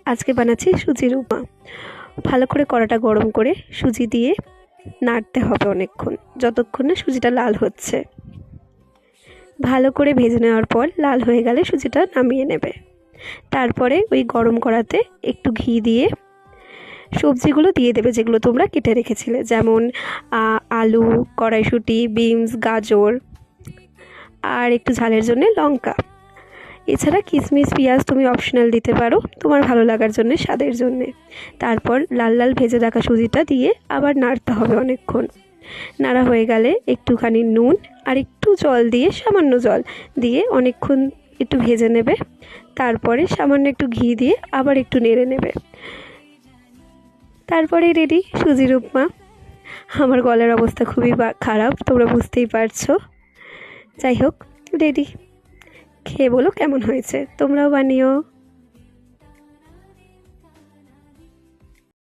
আজকে বানাচ্ছি সুজির উপমা। ভালো করে কড়াটা গরম করে সুজি দিয়ে নাড়তে হবে অনেকক্ষণ, যতক্ষণ না সুজিটা লাল হচ্ছে। ভালো করে ভেজে নেওয়ার পর লাল হয়ে গেলে সুজিটা নামিয়ে নেবে। তারপরে ওই গরম কড়াতে একটু ঘি দিয়ে সবজিগুলো দিয়ে দেবে যেগুলো তোমরা কেটে রেখেছিলে, যেমন আলু, কড়াইশুঁটি, বিনস, গাজর আর একটু ঝালের জন্য লঙ্কা। এছাড়া কিশমিশ, পেঁয়াজ তুমি অপশনাল দিতে পারো তোমার ভালো লাগার জন্যে, স্বাদের জন্যে। তারপর লাল লাল ভেজে রাখা সুজিটা দিয়ে আবার নাড়তে হবে অনেকক্ষণ। নাড়া হয়ে গেলে একটুখানি নুন আর একটু জল দিয়ে, সামান্য জল দিয়ে অনেকক্ষণ একটু ভেজে নেবে। তারপরে সামান্য একটু ঘি দিয়ে আবার একটু নেড়ে নেবে। তারপরে রেডি সুজির উপমা। আমার গলার অবস্থা খুবই খারাপ, তোমরা বুঝতেই পারছো। যাই হোক, রেডি। খেয়ে বলো কেমন হয়েছে, তোমরাও বানিও।